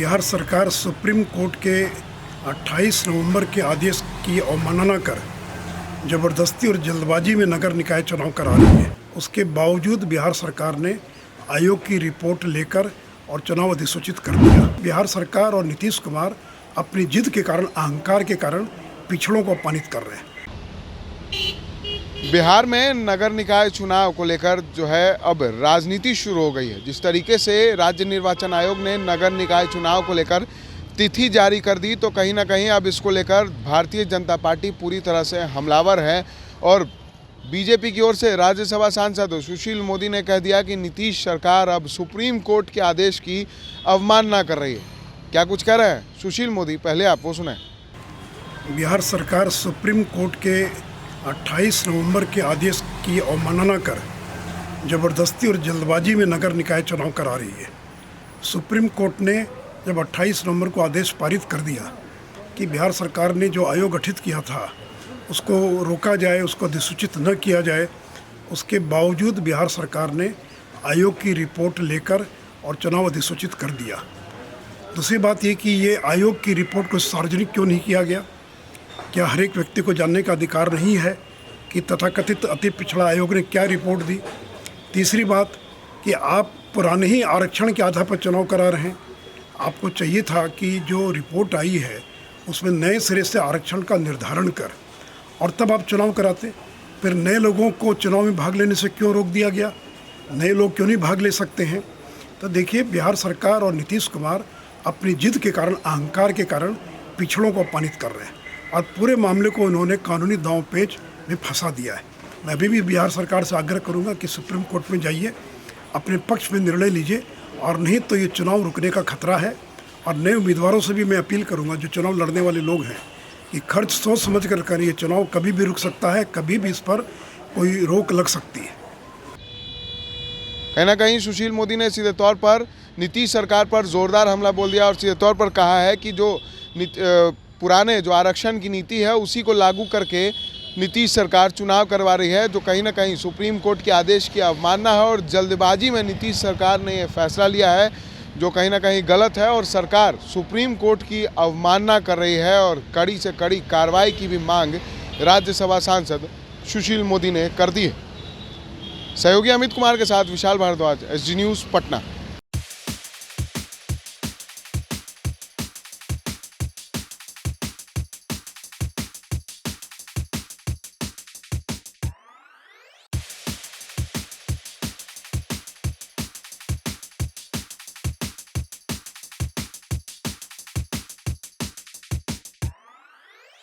बिहार सरकार supreme court के 28 नवंबर के आदेश की अवमानना कर ज़बरदस्ती और जल्दबाजी में नगर निकाय चुनाव करा रही है। उसके बावजूद बिहार सरकार ने आयोग की रिपोर्ट लेकर और चुनाव अधिसूचित कर दिया। बिहार सरकार और नीतीश कुमार अपनी जिद के कारण, अहंकार के कारण पिछड़ों को अपमानित कर रहे हैं। बिहार में नगर निकाय चुनाव को लेकर जो है अब राजनीति शुरू हो गई है। जिस तरीके से राज्य निर्वाचन आयोग ने नगर निकाय चुनाव को लेकर तिथि जारी कर दी, तो कहीं ना कहीं अब इसको लेकर भारतीय जनता पार्टी पूरी तरह से हमलावर है। और बीजेपी की ओर से राज्यसभा सांसद सुशील मोदी ने कह दिया कि नीतीश सरकार अब सुप्रीम कोर्ट के आदेश की अवमानना कर रही है। क्या कुछ कह रहे हैं सुशील मोदी, पहले आप वो सुने। बिहार सरकार सुप्रीम कोर्ट के 28 नवंबर के आदेश की अवमानना कर ज़बरदस्ती और जल्दबाजी में नगर निकाय चुनाव करा रही है। सुप्रीम कोर्ट ने जब 28 नवंबर को आदेश पारित कर दिया कि बिहार सरकार ने जो आयोग गठित किया था उसको रोका जाए, उसको अधिसूचित न किया जाए, उसके बावजूद बिहार सरकार ने आयोग की रिपोर्ट लेकर और चुनाव अधिसूचित कर दिया। दूसरी बात ये कि ये आयोग की रिपोर्ट को सार्वजनिक क्यों नहीं किया गया? क्या हर एक व्यक्ति को जानने का अधिकार नहीं है कि तथाकथित अति पिछड़ा आयोग ने क्या रिपोर्ट दी? तीसरी बात कि आप पुराने ही आरक्षण के आधार पर चुनाव करा रहे हैं। आपको चाहिए था कि जो रिपोर्ट आई है उसमें नए सिरे से आरक्षण का निर्धारण कर और तब आप चुनाव कराते। फिर नए लोगों को चुनाव में भाग लेने से क्यों रोक दिया गया? नए लोग क्यों नहीं भाग ले सकते हैं? तो देखिए, बिहार सरकार और नीतीश कुमार अपनी जिद के कारण, अहंकार के कारण पिछड़ों को अपमानित कर रहे हैं और पूरे मामले को उन्होंने कानूनी दांव पेच में फंसा दिया है। मैं अभी भी बिहार सरकार से आग्रह करूंगा कि सुप्रीम कोर्ट में जाइए, अपने पक्ष में निर्णय लीजिए, और नहीं तो ये चुनाव रुकने का खतरा है। और नए उम्मीदवारों से भी मैं अपील करूंगा, जो चुनाव लड़ने वाले लोग हैं, कि खर्च सोच समझ कर करिए। चुनाव कभी भी रुक सकता है, कभी भी इस पर कोई रोक लग सकती है। कहीं ना कहीं सुशील मोदी ने सीधे तौर पर नीतीश सरकार पर जोरदार हमला बोल दिया और सीधे तौर पर कहा है कि जो पुराने जो आरक्षण की नीति है उसी को लागू करके नीतीश सरकार चुनाव करवा रही है, जो कहीं ना कहीं सुप्रीम कोर्ट के आदेश की अवमानना है। और जल्दबाजी में नीतीश सरकार ने ये फैसला लिया है जो कहीं ना कहीं गलत है, और सरकार सुप्रीम कोर्ट की अवमानना कर रही है। और कड़ी से कड़ी कार्रवाई की भी मांग राज्यसभा सांसद सुशील मोदी ने कर दी है। सहयोगी अमित कुमार के साथ विशाल भारद्वाज, SG न्यूज़, पटना।